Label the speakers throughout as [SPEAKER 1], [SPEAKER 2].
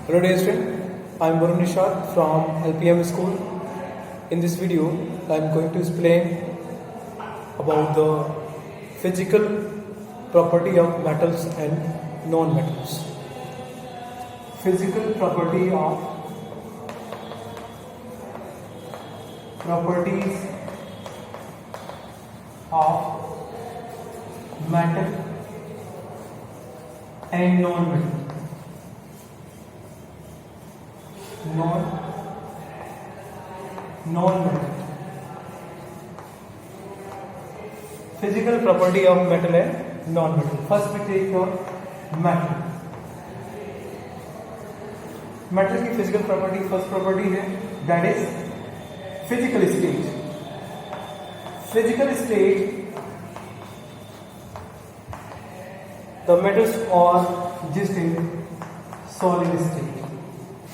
[SPEAKER 1] Hello dear student, I am Varun Nishad from LPM school. In this video, I am going to explain about the physical property of metals and non-metals. Physical properties of metal and non-metal. Non-metal. Physical property of metal and non-metal. First we take your metal. Metal की physical property first property है that is physical state. Physical state the metals are just in solid state,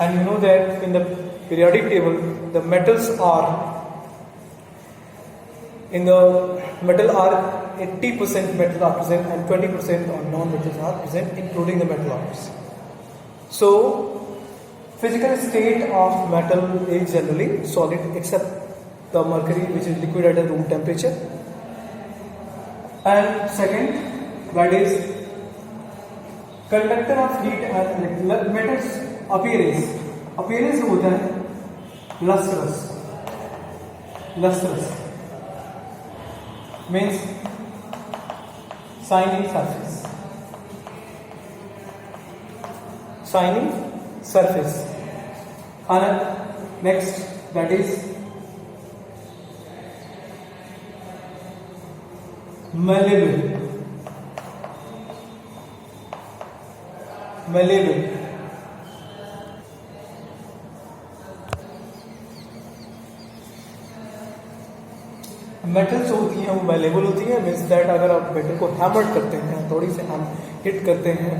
[SPEAKER 1] and you know that in the periodic table the metals are 80% metals are present and 20% or non-metals are present, including the metal atoms. So physical state of metal is generally solid except the mercury, which is liquid at a room temperature. And second, that is conductor of heat and metals appearance. Appearance होता है lustrous means shining surface. And next, that is malleable. Metals होती हैं वो malleable होती है, means that अगर आप metal को हैमर करते हैं, थोड़ी से हम हिट करते हैं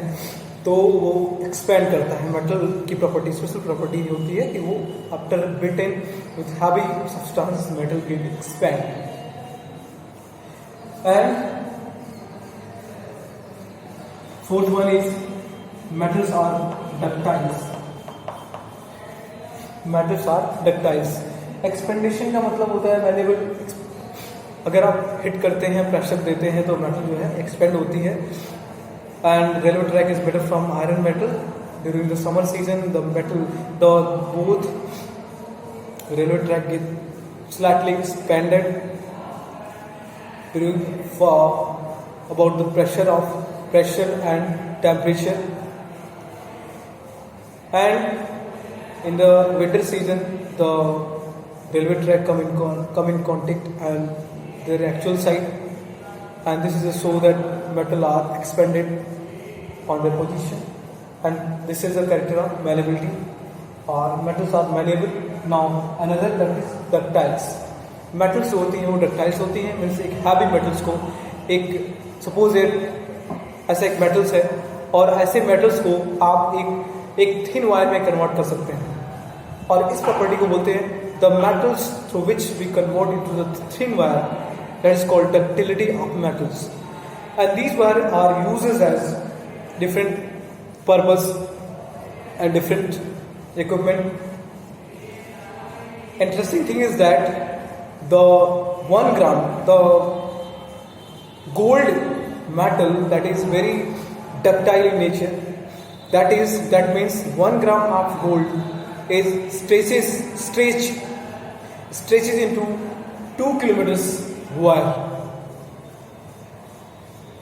[SPEAKER 1] तो वो एक्सपैंड करता है. मेटल की प्रॉपर्टी स्पेशल प्रॉपर्टी होती है कि वो after beaten with heavy substance metal can expand. And fourth one is metals are ductiles. Expandation का मतलब होता है मैनेबल. अगर आप हिट करते हैं, प्रेशर देते हैं तो मेटल जो है एक्सपेंड होती है. And railway track is better from iron metal. During the summer season, both railway track get slightly expanded about the pressure and temperature. And in the winter season, the railway track come in contact and their actual side, and this is so that metal are expanded on their position, and this is a character of malleability, or metals are malleable. Now another that is ductiles. metals होती हैं वो ductiles होती हैं, means एक heavy metals को एक suppose ऐसा एक metals है और ऐसे metals को आप एक thin wire में कन्वर्ट कर सकते हैं, और इस प्रॉपर्टी को बोलते हैं the metals through which we convert into the thin wire, that is called ductility of metals. And these wire are used as different purpose and different equipment. Interesting thing is that the 1 gram, the gold metal that is very ductile in nature, that means 1 gram of gold is stretches into 2 kilometers wire.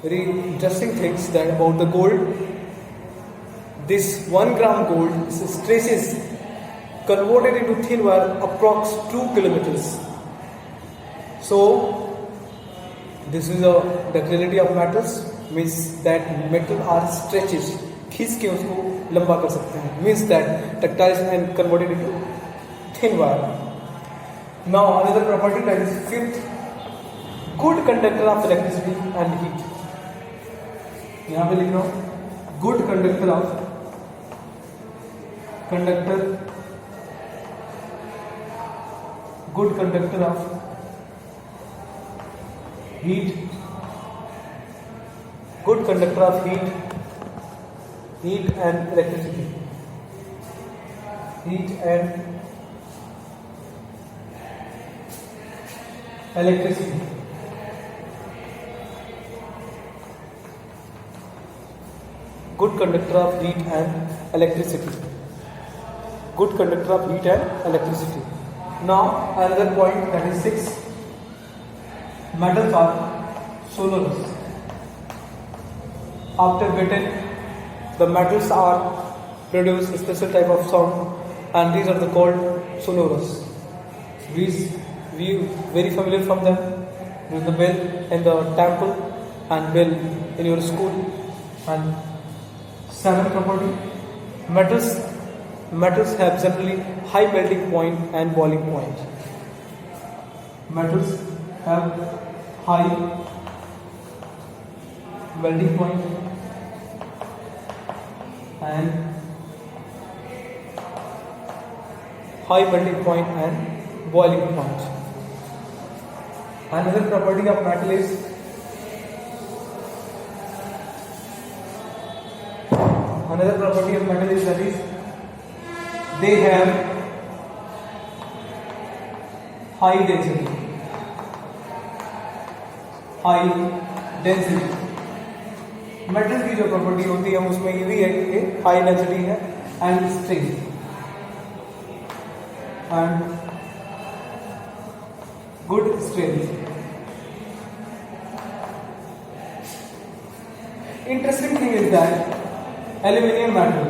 [SPEAKER 1] Very interesting things that about the gold. This 1 gram gold stretches converted into thin wire approx 2 kilometers. So this is a ductility of metals, means that metal are stretches, खींच के उसको लंबा कर सकते हैं, means that ductiles and converted into thin wire. Now another property, that is fifth, good conductor of electricity and heat. यहाँ पे लिख रहा हूँ good conductor of heat, good conductor of heat and electricity. heat and electricity. Good conductor of heat and electricity. Good conductor of heat and electricity. Now another point, that is 6. Metals are sonorous. After beaten, the metals are produce a special type of sound, and these are called sonorous. We very familiar from them. With the bell in the temple and bell in your school. And 7th property, metals have generally high melting point and boiling point. Metals have high melting point and boiling point. Another property of metal is that is they have high density. Metal की जो property होती है उसमें ये भी है कि high density है and strength and good strength. Interesting thing is that aluminium metal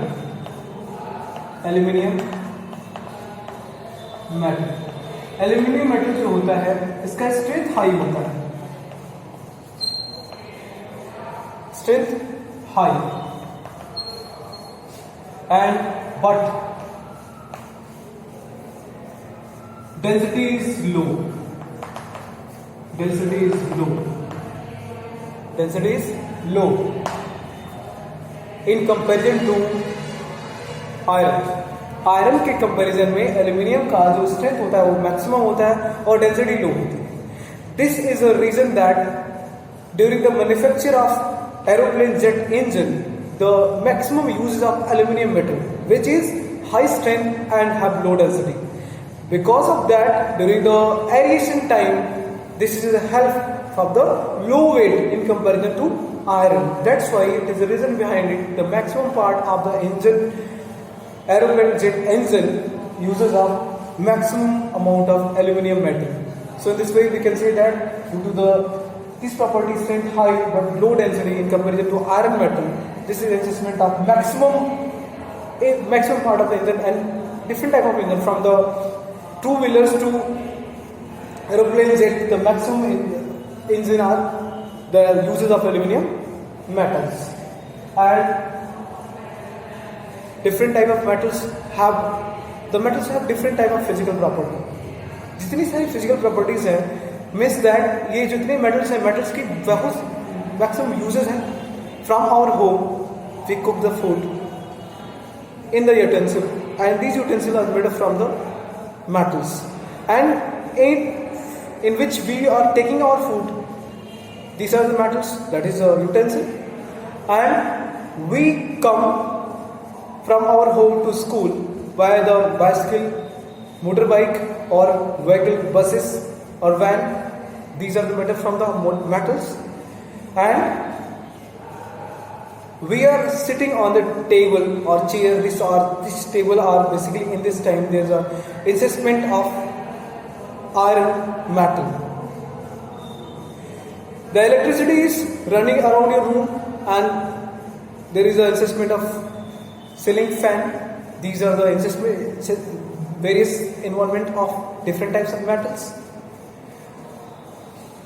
[SPEAKER 1] जो होता है इसका स्ट्रेंथ हाई होता है. Strength high but density is low. In comparison to iron के कंपैरिजन में एल्यूमिनियम का जो स्ट्रेंथ होता है वो मैक्सिमम होता है और डेंसिटी लो होती है. This is a reason that during the manufacture of aeroplane jet engine, the maximum uses of aluminum metal, which is high strength and have low density. Because of that, during the aeration time, this is the help of the low weight in comparison to iron. That's why it is the reason behind it. The maximum part of the engine, aeroplane jet engine, uses a maximum amount of aluminum metal. So in this way, we can say that due to this property strength high but low density in comparison to iron metal, this is adjustment of maximum part of the engine and different type of engine. From the 2-wheelers to aeroplane jet, the maximum engine are the uses of aluminum metals. And different type of metals have different type of physical property. जितनी सारी physical properties हैं, means that ये जितने metals हैं, metals की बहुत maximum uses हैं. From our home, we cook the food in the utensil, and these utensils are made from the metals, and in which we are taking our food, these are the metals, that is a utensil, and we come from our home to school via the bicycle, motorbike or vehicle, buses or van. These are the made from the metals, and we are sitting on the table or chair. This table are basically in this time there is a encasement of iron metal. The electricity is running around your room, and there is a encasement of ceiling fan. These are the various involvement of different types of metals.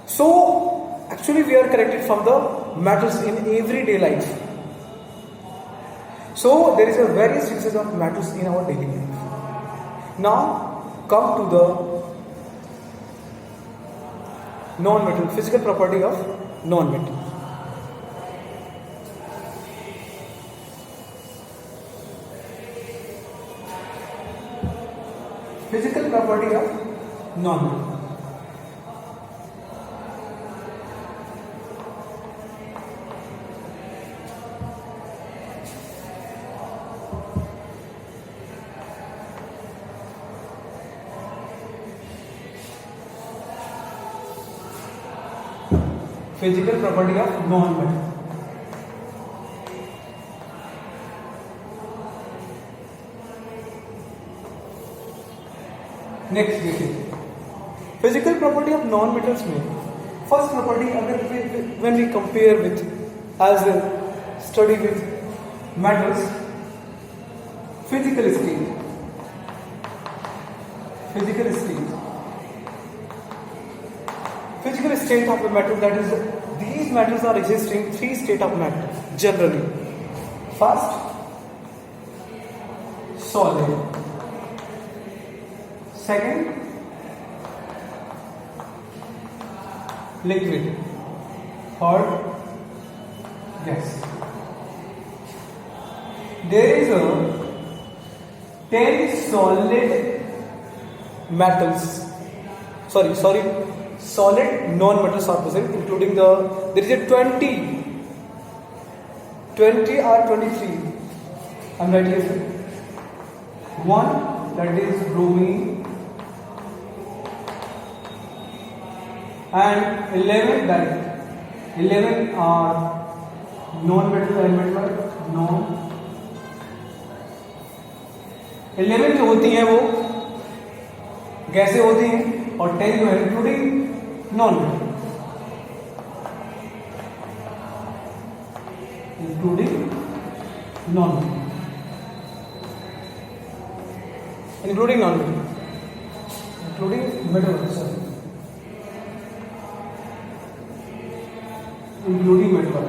[SPEAKER 1] So actually we are connected from the metals in everyday life. So there is a various uses of metals in our daily life. Now come to the non-metal, physical property of non-metal. Physical property of non-metal. Physical property of non metal. Next देखिए physical property of non metals में first property अगर when we compare with as a study with metals physical state of a metal, that is these metals are existing three state of matter generally. First, solid. Second, liquid. Third, gas. There is a 10 solid metals, solid non-metals are present, including there is a 20 or 23, I'm writing it. One, that is bromine, and 11 are non-metal element, 11 जो होती हैं वो गैसें होती हैं, और 10 जो है including non metal, including non-metal. Including non-metal. Including metal, sorry. Including metal.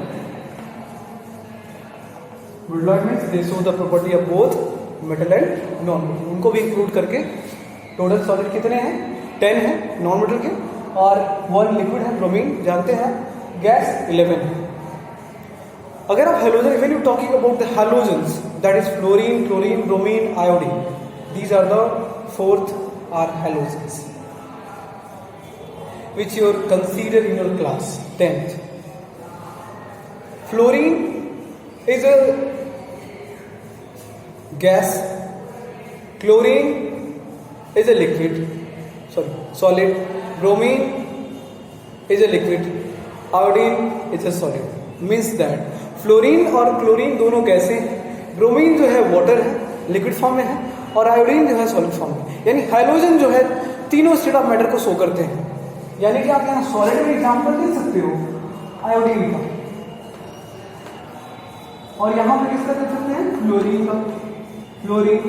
[SPEAKER 1] Metalloid means they show the property of both metal and non-metal. उनको भी इंक्लूड करके टोटल सॉलिड कितने हैं? 10 है नॉन मेटल के, और 1 लिक्विड है ब्रोमीन, जानते हैं. गैस 11 है. अगर आप halogen, when you talking about the halogens, that is fluorine, chlorine, bromine, iodine, these are the fourth are halogens which you consider in your class 10th. Fluorine is a gas, chlorine is a solid, bromine is a liquid, iodine is a solid. Means that fluorine और chlorine दोनों गैसें, bromine जो है water है, liquid form में है, और iodine जो है सॉलिड फॉर्म में. यानी हाइड्रोजन जो है तीनों स्टेट ऑफ मैटर को शो करते हैं. यानी कि आप यहाँ सॉलिड में एग्जांपल दे सकते हो आयोडीन का, और यहाँ पे किसका दे सकते हैं? क्लोरीन का. Chlorine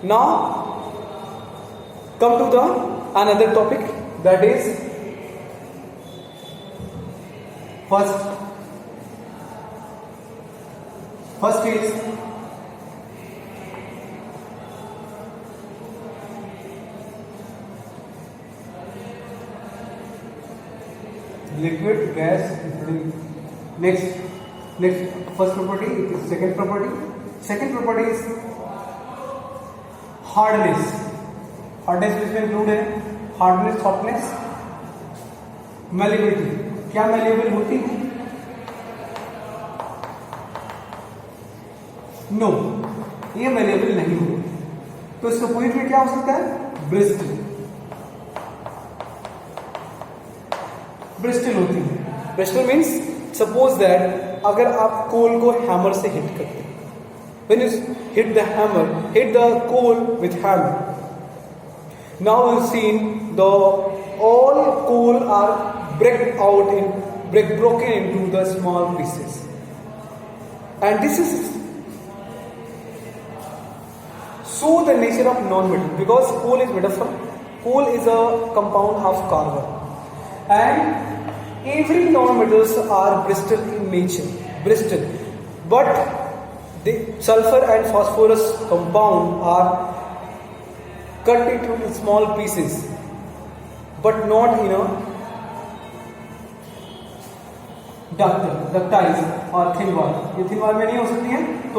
[SPEAKER 1] Now come to the another topic, that is first is liquid, gas, including. Next first property is second property. Second property is hardness. Hardness इसमें इंक्लूड है हार्डनेस, सॉफ्टनेस, मैलिएबिलिटी. क्या मैलिएबल होती है? No, ये malleable नहीं होती. तो इसका पॉइंट में क्या हो सकता है? ब्रिस्टल. ब्रिस्टल होती है. ब्रिस्टल मीन्स सपोज दैट अगर आप कोल को हैमर से हिट करते हैं, when you hit the coal with hammer, now you've seen all coal are broken into the small pieces, and this is so the nature of non-metal, because coal is a compound of carbon, and every non-metals are brittle in nature, but the sulfur and phosphorus compound are cut into small pieces, but not in a ductile or thin wall. ये thin wall में नहीं हो सकती है, तो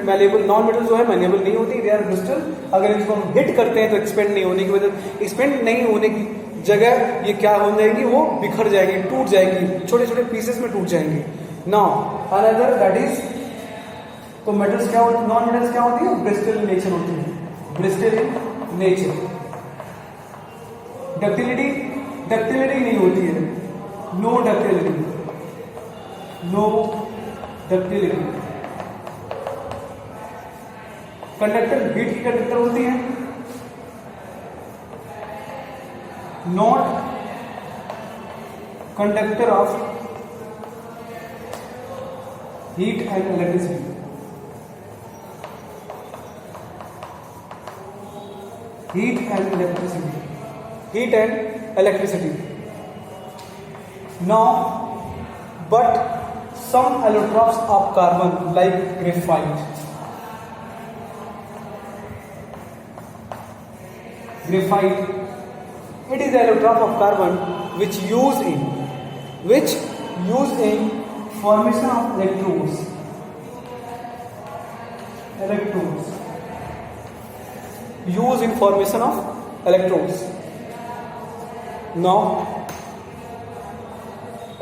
[SPEAKER 1] malleable non metal जो है malleable नहीं होती, दे आर ब्रिस्टल. अगर इसको हम हिट करते हैं तो एक्सपेंड नहीं होने की वजह, एक्सपेंड नहीं होने की जगह ये क्या हो जाएगी? वो बिखर जाएगी, टूट जाएगी, छोटे छोटे पीसेस में टूट जाएंगे. नाउ अनदर दैट इज, तो मेटल्स क्या होती है? नॉन मेटल्स क्या होती है? ब्रिस्टल नेचर होती है. Bristol in nature. डक्टिलिटी नहीं होती है, no ductility, no ductility. Conductor heat की कंडक्टर होती है, not conductor of heat and electricity. Heat and electricity. Heat and electricity. Now, but some allotropes of carbon like graphite. Graphite, it is allotrope of carbon which use in formation of electrodes. Use in formation of electrodes. Now,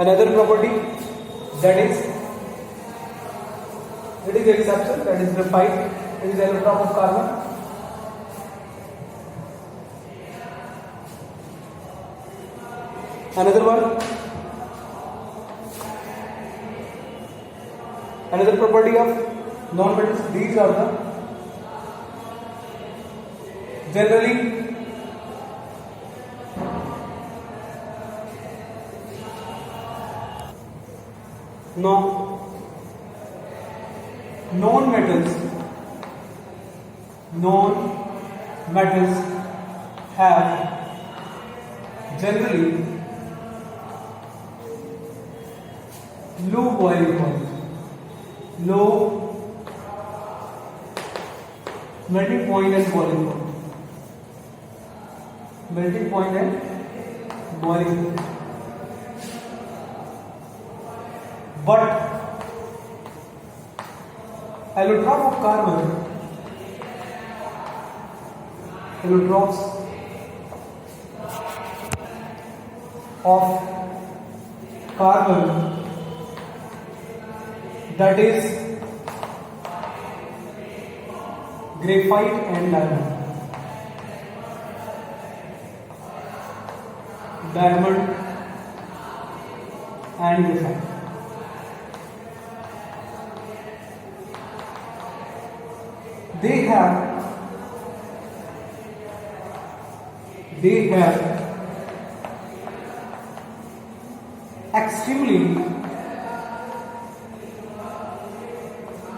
[SPEAKER 1] another property that is exception, that is graphite. It is allotrope of carbon. Another property of non-metals. These are the generally non-metals have generally low boiling point, low melting point and boiling point. Melting point and boiling point. But allotrope of carbon, allotropes of carbon, that is graphite and diamond. Diamond and graphite. They have extremely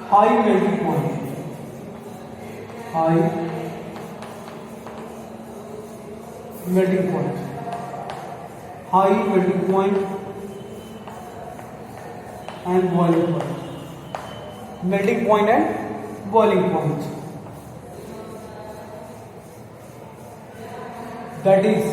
[SPEAKER 1] high melting point. High melting point and boiling point. Melting point and boiling point. That is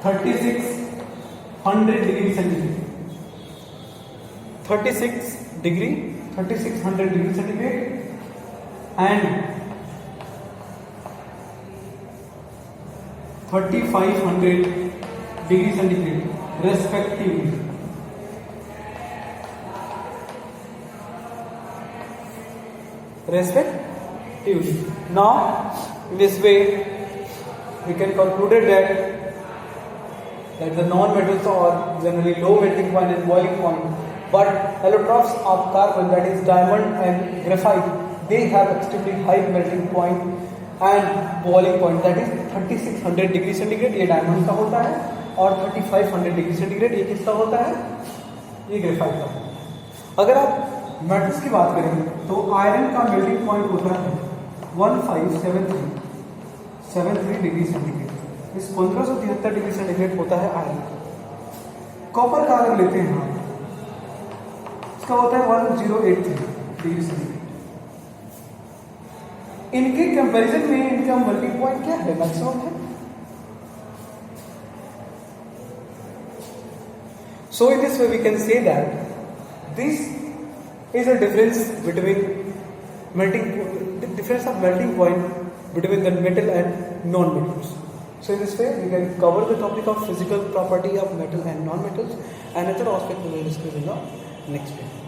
[SPEAKER 1] 3600 degree centigrade. 3600 degree centigrade and 3500 degree centigrade respectively. Now, in this way, we can conclude that the non-metals are generally low melting point and boiling point, but allotropes of carbon, that is diamond and graphite, they have extremely high melting point and boiling point, that is 3600 degree centigrade. ये diamond का होता है और 3500 degree centigrade ये किसका होता है, ये ग्रेफाइट का। अगर आप मेटल्स की बात करेंगे तो आयरन का मेल्टिंग पॉइंट होता है 1573 डिग्री सेंटीग्रेड, इस 1573 डिग्री सेंटीग्रेड होता है आयरन का। कॉपर का अगर लेते हैं हम, इसका होता है 1083 डिग्री सेंटीग्रेड। इनके कंपैरिजन में इनका मेल्टिंग पॉइंट क्या है, मैक्सिमम है। So in this way we can say that this is a difference between difference of melting point between the metal and non-metals. So in this way, we can cover the topic of physical property of metal and non-metals, and other aspect we will discuss in the next video.